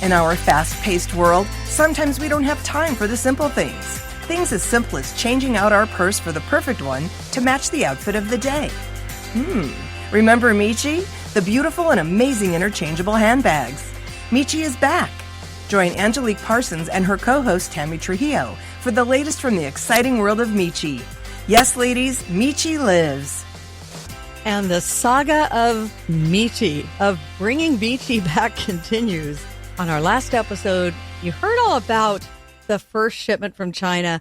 In our fast-paced world, sometimes we don't have time for the simple things. Things as simple as changing out our purse for the perfect one to match the outfit of the day. Remember Miche? The beautiful and amazing interchangeable handbags. Miche is back. Join Angelique Parsons and her co-host Tammy Trujillo for the latest from the exciting world of Miche. Yes, ladies, Miche lives. And the saga of Miche, of bringing Miche back, continues. On our last episode, you heard all about the first shipment from China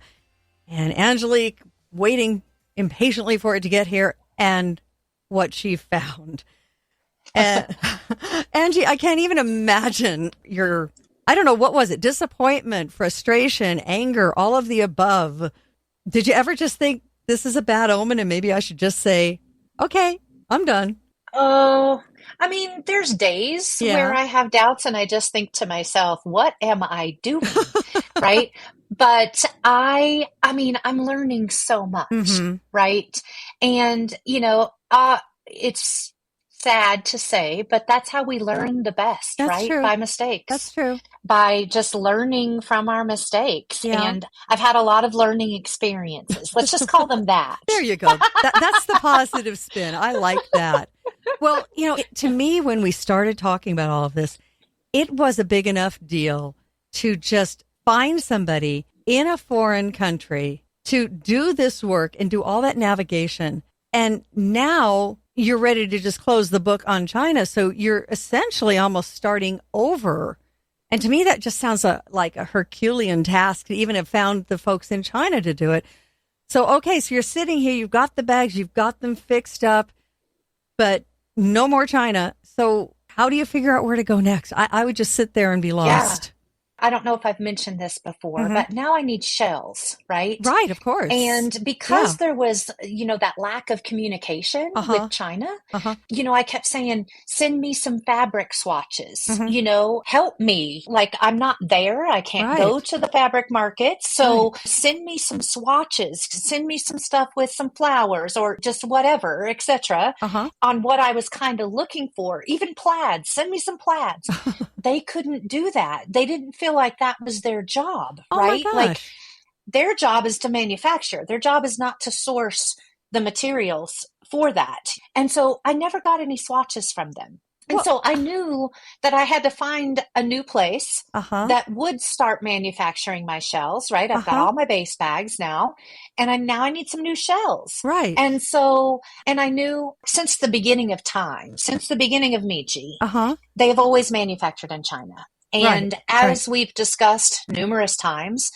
and Angelique waiting impatiently for it to get here and what she found. And Angie, I can't even imagine your, I don't know, what was it? Disappointment, frustration, anger, all of the above. Did you ever just think this is a bad omen and maybe I should just say, okay, I'm done? Oh, I mean, there's days where I have doubts and I just think to myself, what am I doing? Right? But I mean, I'm learning so much, right? And, it's sad to say, but that's how we learn the best, right? True. By mistakes. That's true. By just learning from our mistakes. Yeah. And I've had a lot of learning experiences. Let's just call them that. There you go. That's the positive spin. I like that. Well, to me, when we started talking about all of this, it was a big enough deal to just find somebody in a foreign country to do this work and do all that navigation. And now you're ready to just close the book on China. So you're essentially almost starting over. And to me, that just sounds like a Herculean task to even have found the folks in China to do it. So, okay, so you're sitting here, you've got the bags, you've got them fixed up, but no more China. So how do you figure out where to go next? I would just sit there and be lost. Yeah. I don't know if I've mentioned this before, but now I need shells, right? Right, of course. And because there was, that lack of communication with China, I kept saying, send me some fabric swatches, help me. Like, I'm not there. I can't go to the fabric market. So send me some swatches, send me some stuff with some flowers or just whatever, etc. On what I was kind of looking for. Even plaids, send me some plaids. They couldn't do that. They didn't feel like that was their job, right? Like their job is to manufacture. Their job is not to source the materials for that. And so I never got any swatches from them. And so I knew that I had to find a new place that would start manufacturing my shells, right? I've got all my base bags now, and I need some new shells. Right. And so, and I knew since the beginning of time, since the beginning of Miche, they have always manufactured in China. And as we've discussed numerous times,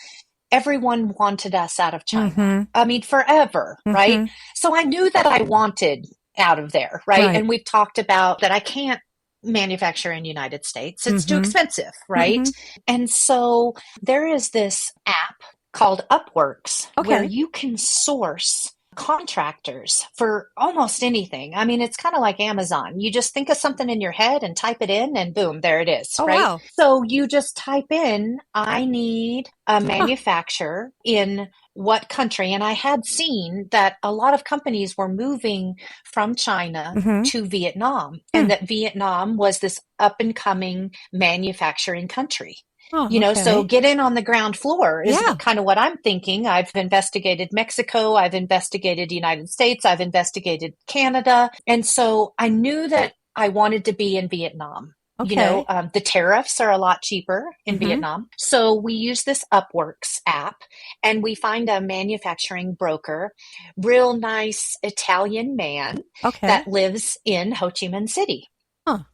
everyone wanted us out of China. I mean, forever, right? So I knew that I wanted out of there, right? And we've talked about that I can't manufacture in the United States. It's too expensive, right? And so there is this app called Upworks where you can source contractors for almost anything. I mean, it's kind of like Amazon. You just think of something in your head and type it in and boom, there it is, right? Wow. So you just type in, I need a manufacturer in what country. And I had seen that a lot of companies were moving from China to Vietnam and that Vietnam was this up and coming manufacturing country. So get in on the ground floor is kind of what I'm thinking. I've investigated Mexico. I've investigated the United States. I've investigated Canada. And so I knew that I wanted to be in Vietnam. The tariffs are a lot cheaper in Vietnam. So we use this Upworks app and we find a manufacturing broker, real nice Italian man that lives in Ho Chi Minh City.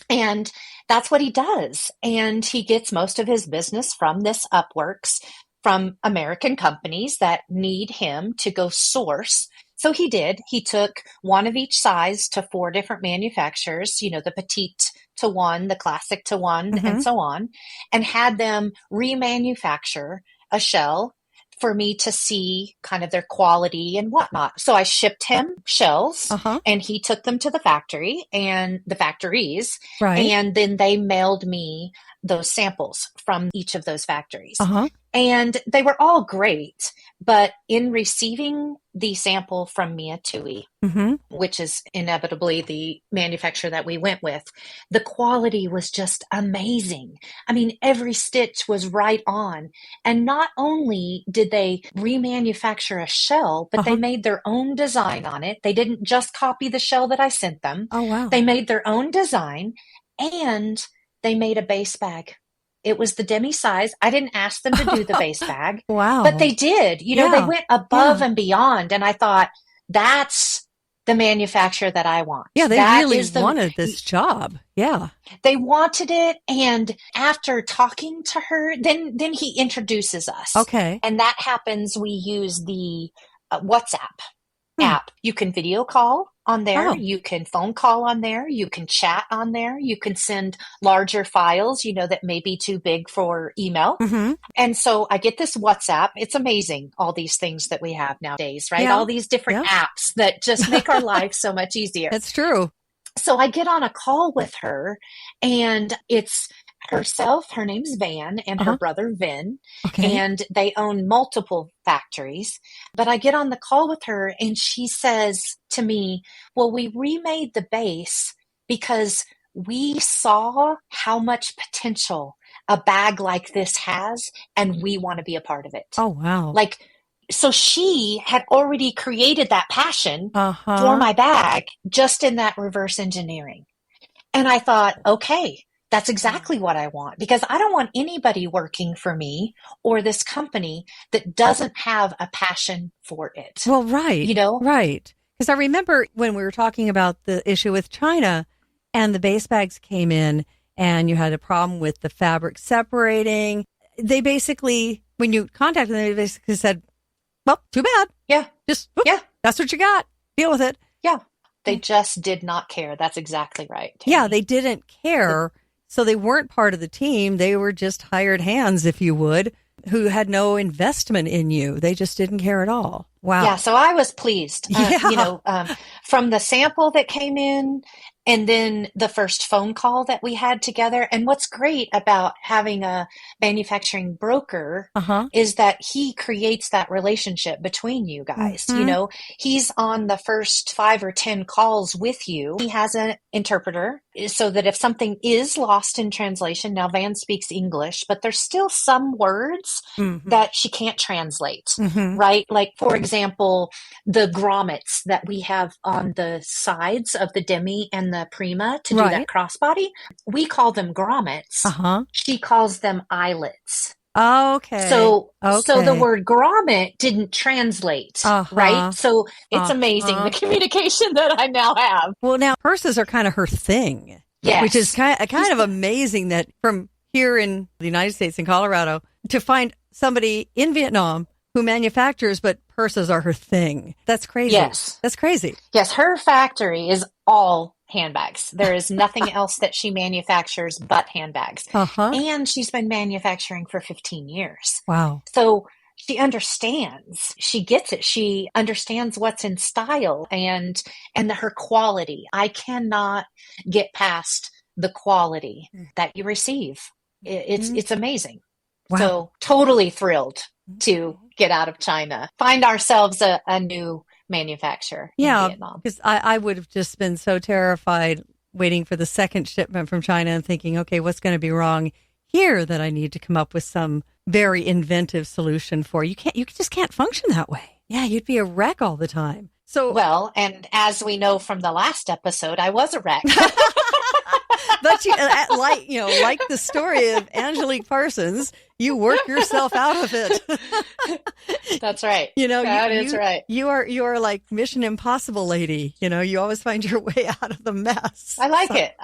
And that's what he does. And he gets most of his business from this Upworks, from American companies that need him to go source. So he did. He took one of each size to 4 different manufacturers, the petite to one, the classic to one, and so on, and had them remanufacture a shell for me to see kind of their quality and whatnot. So I shipped him shells and he took them to the factory and the factories. And then they mailed me those samples from each of those factories. And they were all great. But in receiving the sample from Mia Tui, which is inevitably the manufacturer that we went with, the quality was just amazing. I mean, every stitch was right on. And not only did they remanufacture a shell, but they made their own design on it. They didn't just copy the shell that I sent them. Oh, wow. They made their own design, and they made a base bag. It was the demi size. I didn't ask them to do the base bag. Wow. But they did. You know, they went above and beyond. And I thought, that's the manufacturer that I want. Yeah, they really wanted this job. Yeah. They wanted it. And after talking to her, then he introduces us. Okay. And that happens, we use the WhatsApp app. You can video call on there. You can phone call on there. You can chat on there. You can send larger files, you know, that may be too big for email. And so I get this WhatsApp. It's amazing, all these things that we have nowadays, right? All these different apps that just make our life so much easier. That's true. So I get on a call with her, and it's herself, her name's Van, and her brother Vin, and they own multiple factories. But I get on the call with her, and she says to me, well, we remade the base because we saw how much potential a bag like this has, and we want to be a part of it. Oh, wow. Like, so she had already created that passion for my bag just in that reverse engineering. And I thought, okay, that's exactly what I want, because I don't want anybody working for me or this company that doesn't have a passion for it. Well, right. You know? Right. Because I remember when we were talking about the issue with China and the base bags came in and you had a problem with the fabric separating. They basically, when you contacted them, they basically said, well, too bad. Yeah. Just, that's what you got. Deal with it. Yeah. They just did not care. That's exactly right. Tammy. Yeah, they didn't care. So they weren't part of the team. They were just hired hands, if you would, who had no investment in you. They just didn't care at all. Wow. Yeah, so I was pleased, you know, from the sample that came in, and then the first phone call that we had together. And what's great about having a manufacturing broker is that he creates that relationship between you guys. You know, he's on the first 5 or 10 calls with you. He has an interpreter so that if something is lost in translation, now Van speaks English, but there's still some words that she can't translate, right? Like, for example, the grommets that we have on the sides of the demi and the prima to do that crossbody, we call them grommets. She calls them eyelets. Okay. So the word grommet didn't translate, right? So it's amazing the communication that I now have. Well, now purses are kind of her thing, which is kind of amazing that from here in the United States in Colorado to find somebody in Vietnam who manufactures, but purses are her thing. That's crazy. Yes. That's crazy. Yes. Her factory is all handbags. There is nothing else that she manufactures but handbags. And she's been manufacturing for 15 years. Wow. So she understands. She gets it. She understands what's in style and her quality. I cannot get past the quality that you receive. It's amazing. Wow. So totally thrilled to get out of China, find ourselves a new manufacturer in Vietnam. Because I would have just been so terrified waiting for the second shipment from China and thinking, okay, what's going to be wrong here that I need to come up with some very inventive solution for? You just can't function that way. Yeah, you'd be a wreck all the time. So well, and as we know from the last episode, I was a wreck. But like the story of Angelique Parsons, you work yourself out of it. That's right. You know, that is right. You are like Mission Impossible lady. You know, you always find your way out of the mess. I like it.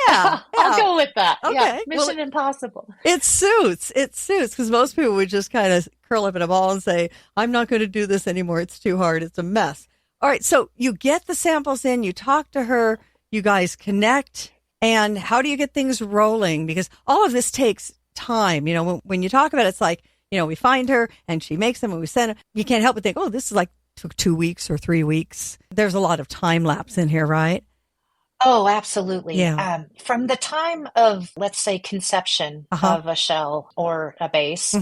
Yeah, I'll go with that. Okay. Yeah, Mission Impossible. It suits because most people would just kind of curl up in a ball and say, I'm not going to do this anymore. It's too hard. It's a mess. All right. So you get the samples in, you talk to her, you guys connect. And how do you get things rolling? Because all of this takes time. You know, when you talk about it, it's like, you know, we find her and she makes them and we send them. You can't help but think, oh, this is like took 2 weeks or 3 weeks. There's a lot of time lapse in here, right? Oh, absolutely. Yeah. From the time of, let's say, conception of a shell or a base,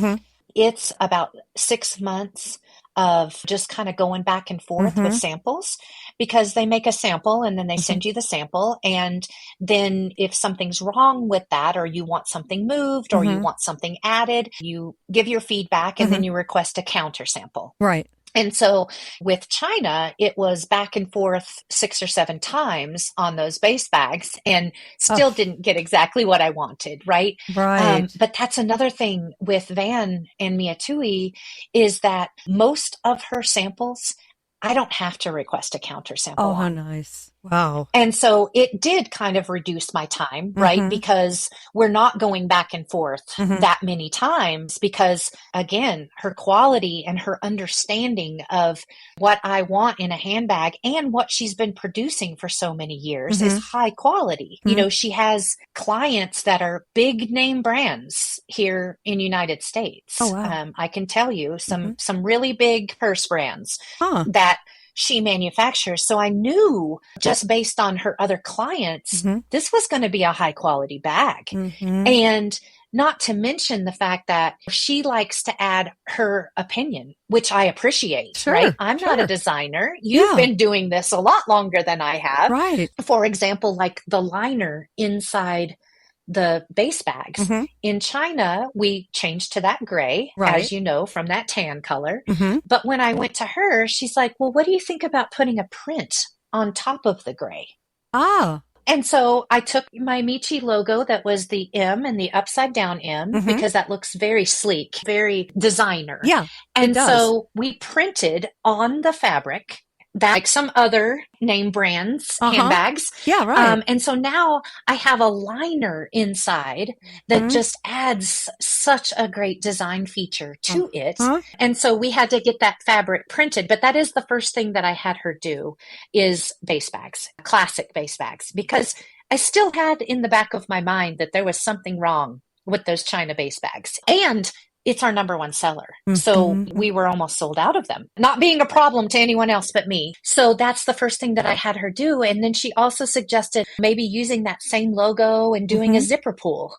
it's about 6 months of just kind of going back and forth with samples, because they make a sample and then they send you the sample. And then if something's wrong with that, or you want something moved or you want something added, you give your feedback and then you request a counter sample. Right. And so with China, it was back and forth 6 or 7 times on those base bags, and still didn't get exactly what I wanted, right? Right. But that's another thing with Van and Mia Tui, is that most of her samples, I don't have to request a counter sample. Oh, how nice. Wow. And so it did kind of reduce my time, right? Because we're not going back and forth that many times, because again, her quality and her understanding of what I want in a handbag and what she's been producing for so many years is high quality. You know, she has clients that are big name brands here in the United States. Oh, wow. I can tell you some really big purse brands that she manufactures. So I knew, just based on her other clients, this was going to be a high quality bag. And not to mention the fact that she likes to add her opinion, which I appreciate, right? I'm not a designer. You've been doing this a lot longer than I have. Right. For example, like the liner inside the base bags. In China, we changed to that gray, as you know, from that tan color. But when I went to her, she's like, well, what do you think about putting a print on top of the gray? And so I took my Miche logo that was the M and the upside down M, because that looks very sleek, very designer. Yeah. And so we printed on the fabric that, like some other name brands, handbags. Yeah, right. And so now I have a liner inside that just adds such a great design feature to it. And so we had to get that fabric printed. But that is the first thing that I had her do, is base bags, classic base bags, because I still had in the back of my mind that there was something wrong with those China base bags. And it's our number one seller. So we were almost sold out of them, not being a problem to anyone else but me. So that's the first thing that I had her do. And then she also suggested maybe using that same logo and doing a zipper pull.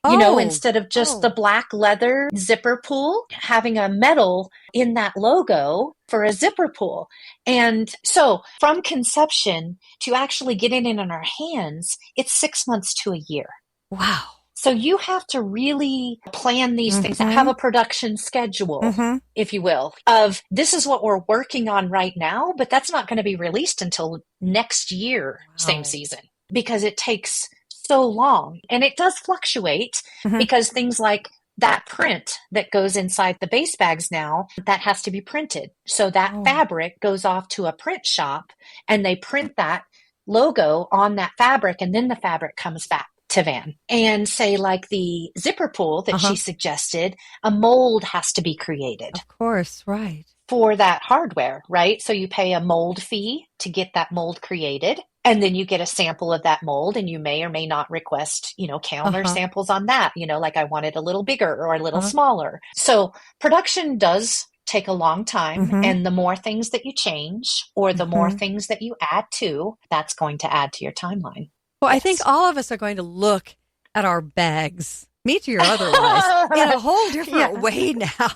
You know, instead of just the black leather zipper pull, having a metal in that logo for a zipper pull. And so from conception to actually getting it in our hands, it's 6 months to a year. Wow. So you have to really plan these things, have a production schedule, if you will, of this is what we're working on right now, but that's not going to be released until next year, same season, because it takes so long. And it does fluctuate because things like that print that goes inside the base bags now, that has to be printed. So that fabric goes off to a print shop and they print that logo on that fabric, and then the fabric comes back to Van. And say like the zipper pull that she suggested, a mold has to be created. Of course, right. For that hardware, right? So you pay a mold fee to get that mold created. And then you get a sample of that mold, and you may or may not request, you know, counter samples on that, you know, like I want it a little bigger or a little smaller. So production does take a long time. And the more things that you change or the more things that you add to, that's going to add to your timeline. Well, I think all of us are going to look at our bags, Miche or otherwise, in a whole different way now,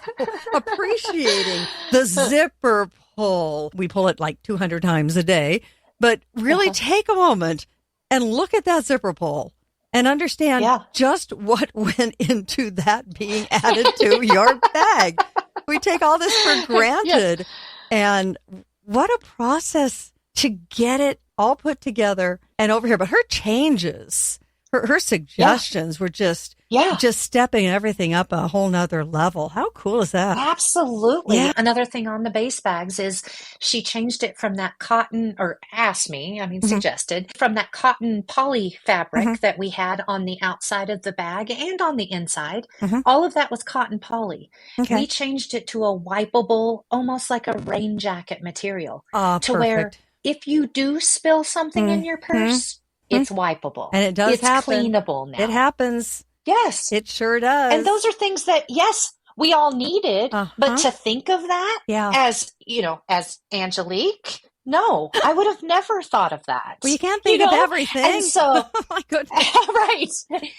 appreciating the zipper pull. We pull it like 200 times a day, but really take a moment and look at that zipper pull and understand just what went into that being added to your bag. We take all this for granted. And what a process to get it all put together and over here. But her changes, her suggestions were just stepping everything up a whole nother level. How cool is that? Absolutely. Yeah. Another thing on the base bags is she changed it from that cotton, or suggested, from that cotton poly fabric that we had on the outside of the bag and on the inside. All of that was cotton poly. We changed it to a wipeable, almost like a rain jacket material, to where if you do spill something in your purse, it's wipeable. And it does happen. It's cleanable now. It happens. Yes. It sure does. And those are things that, yes, we all needed, but to think of that as, you know, as Angelique, no, I would have never thought of that. Well, you can't think of everything. And so, oh my goodness. Right.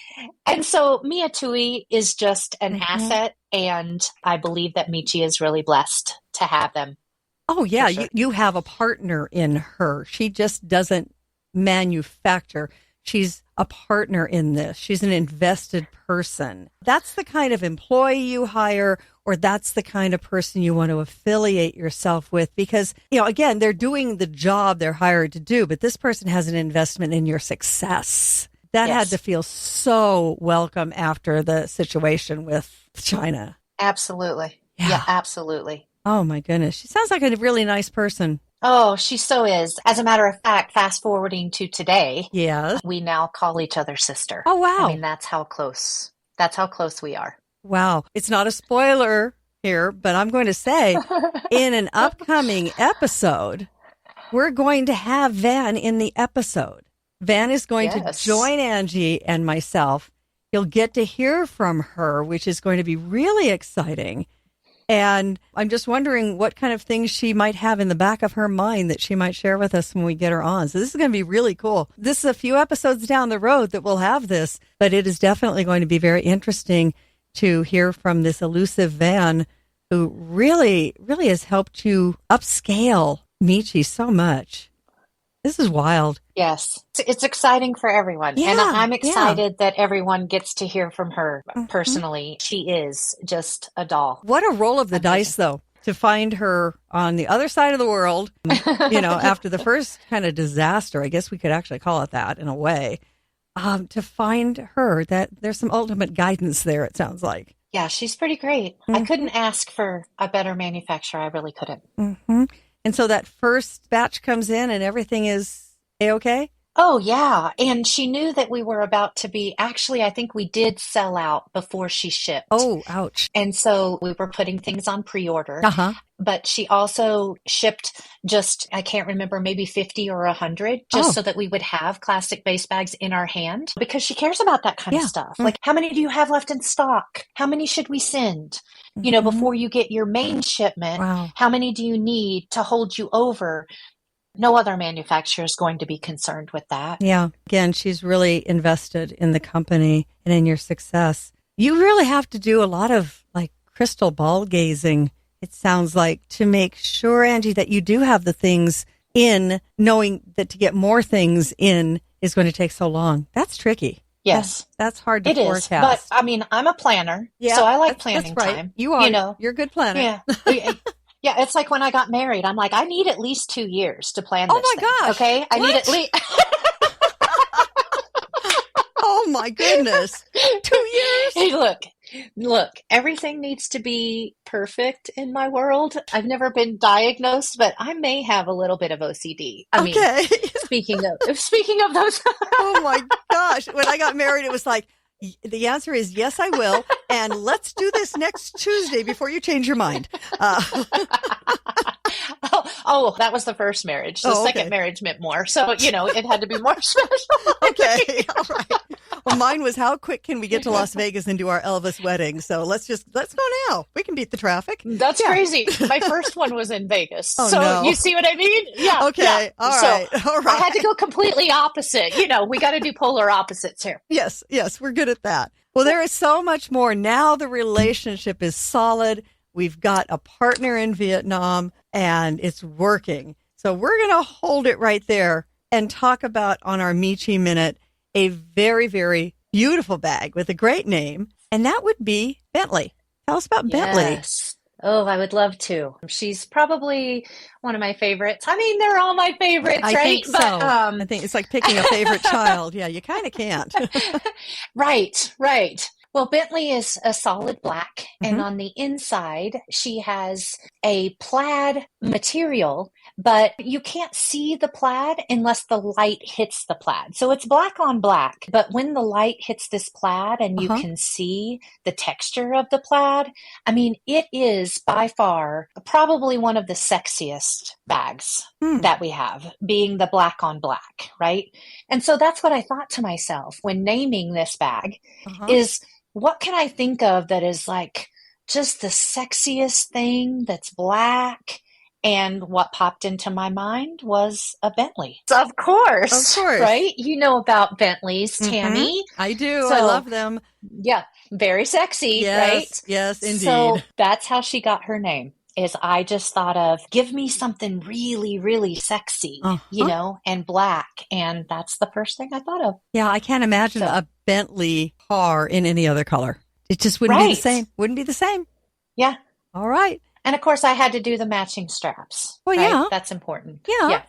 And so Mia Tui is just an asset. And I believe that Miche is really blessed to have them. Oh, yeah. Sure. You have a partner in her. She just doesn't manufacture. She's a partner in this. She's an invested person. That's the kind of employee you hire, or that's the kind of person you want to affiliate yourself with, because, again, they're doing the job they're hired to do, but this person has an investment in your success. That had to feel so welcome after the situation with China. Absolutely. Yeah, absolutely. Oh, my goodness. She sounds like a really nice person. Oh, she so is. As a matter of fact, fast forwarding to today, we now call each other sister. Oh, wow. I mean, that's how close we are. Wow. It's not a spoiler here, but I'm going to say in an upcoming episode, we're going to have Van in the episode. Van is going to join Angie and myself. You'll get to hear from her, which is going to be really exciting. And I'm just wondering what kind of things she might have in the back of her mind that she might share with us when we get her on. So this is going to be really cool. This is a few episodes down the road that we'll have this, but it is definitely going to be very interesting to hear from this elusive Van who really, really has helped you upscale Miche so much. This is wild. Yes. It's exciting for everyone. Yeah, and I'm excited that everyone gets to hear from her personally. She is just a doll. What a roll of the dice, though, to find her on the other side of the world, after the first kind of disaster, I guess we could actually call it that in a way, to find her, that there's some ultimate guidance there, it sounds like. Yeah, she's pretty great. I couldn't ask for a better manufacturer. I really couldn't. Mm-hmm. And so that first batch comes in and everything is A-okay? Oh, yeah. And she knew that we were about to be, actually, I think we did sell out before she shipped. Oh, ouch. And so we were putting things on pre-order. Uh-huh. But she also shipped just, I can't remember, maybe 50 or 100, just so that we would have classic base bags in our hand, because she cares about that kind of stuff. Like, how many do you have left in stock? How many should we send? Before you get your main shipment, how many do you need to hold you over? No other manufacturer is going to be concerned with that. Yeah. Again, she's really invested in the company and in your success. You really have to do a lot of crystal ball gazing, it sounds like, to make sure, Angie, that you do have the things in, knowing that to get more things in is going to take so long. That's tricky. Yes. That's hard to forecast. But I mean, I'm a planner, so I like planning that's right. time. You are. You're a good planner. Yeah. Yeah, it's like when I got married, I'm like, I need at least 2 years to plan this thing. Gosh. Okay? I need at least... Oh, my goodness. 2 years? Hey, look, everything needs to be perfect in my world. I've never been diagnosed, but I may have a little bit of OCD. I mean, speaking of those... Oh, my gosh. When I got married, it was like, the answer is yes, I will. And let's do this next Tuesday before you change your mind. That was the first marriage. The second marriage meant more. So, it had to be more special. Okay. All right. Well, mine was, how quick can we get to Las Vegas and do our Elvis wedding? So let's go now. We can beat the traffic. That's crazy. My first one was in Vegas. Oh, no. You see what I mean? Yeah. Okay. Yeah. All right. I had to go completely opposite. We got to do polar opposites here. Yes. We're good at that. Well, there is so much more. Now the relationship is solid. We've got a partner in Vietnam and it's working. So we're going to hold it right there and talk about, on our Miche Minute, a very, very beautiful bag with a great name. And that would be Bentley. Tell us about Bentley. Yes. Oh, I would love to. She's probably one of my favorites. I mean, they're all my favorites, right? I think so. I think it's like picking a favorite child. Yeah, you kind of can't. Right. Well, Bentley is a solid black, and on the inside, she has a plaid material, but you can't see the plaid unless the light hits the plaid. So it's black on black, but when the light hits this plaid and you can see the texture of the plaid, I mean, it is by far probably one of the sexiest bags that we have, being the black on black, right? And so that's what I thought to myself when naming this bag is, what can I think of that is like just the sexiest thing that's black? And what popped into my mind was a Bentley. Of course. Right? You know about Bentleys, Tammy. I do. I love them. Yeah. Very sexy, right? Yes, indeed. So that's how she got her name. is I just thought of, give me something really, really sexy, and black. And that's the first thing I thought of. Yeah, I can't imagine a Bentley car in any other color. It just wouldn't be the same. Wouldn't be the same. Yeah. All right. And of course, I had to do the matching straps. Well, right? yeah. That's important. Yeah.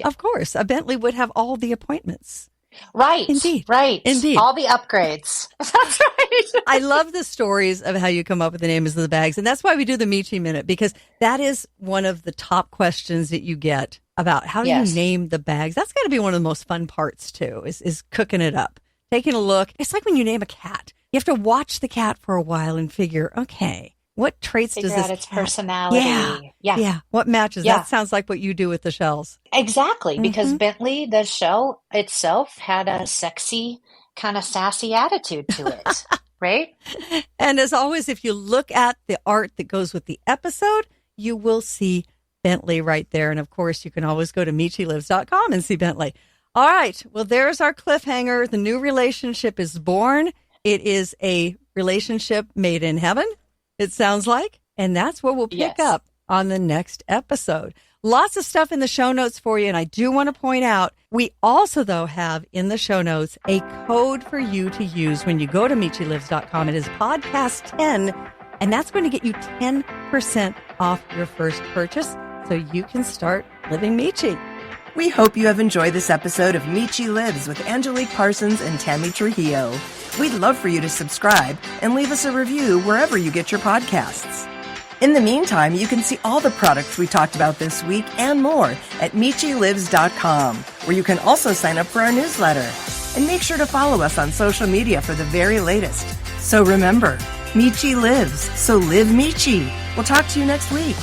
Of course. A Bentley would have all the appointments. Right. Indeed. Right. Indeed. All the upgrades. That's right. I love the stories of how you come up with the names of the bags. And that's why we do the Miche Minute, because that is one of the top questions that you get about how do you name the bags. That's got to be one of the most fun parts, too, is cooking it up, taking a look. It's like when you name a cat. You have to watch the cat for a while and figure, okay, what traits does this out its personality. Yeah. What matches? Yeah. That sounds like what you do with the shells. Exactly. Because Bentley, the shell itself, had a sexy, kind of sassy attitude to it. Right? And as always, if you look at the art that goes with the episode, you will see Bentley right there. And of course, you can always go to michelives.com and see Bentley. All right. Well, there's our cliffhanger. The new relationship is born. It is a relationship made in heaven, it sounds like. And that's what we'll pick up on the next episode. Lots of stuff in the show notes for you. And I do want to point out, we also, though, have in the show notes a code for you to use when you go to michelives.com. It is podcast 10. And that's going to get you 10% off your first purchase so you can start living Miche. We hope you have enjoyed this episode of Miche Lives with Angelique Parsons and Tammy Trujillo. We'd love for you to subscribe and leave us a review wherever you get your podcasts. In the meantime, you can see all the products we talked about this week and more at michelives.com, where you can also sign up for our newsletter. And make sure to follow us on social media for the very latest. So remember, Miche lives, so live Miche. We'll talk to you next week.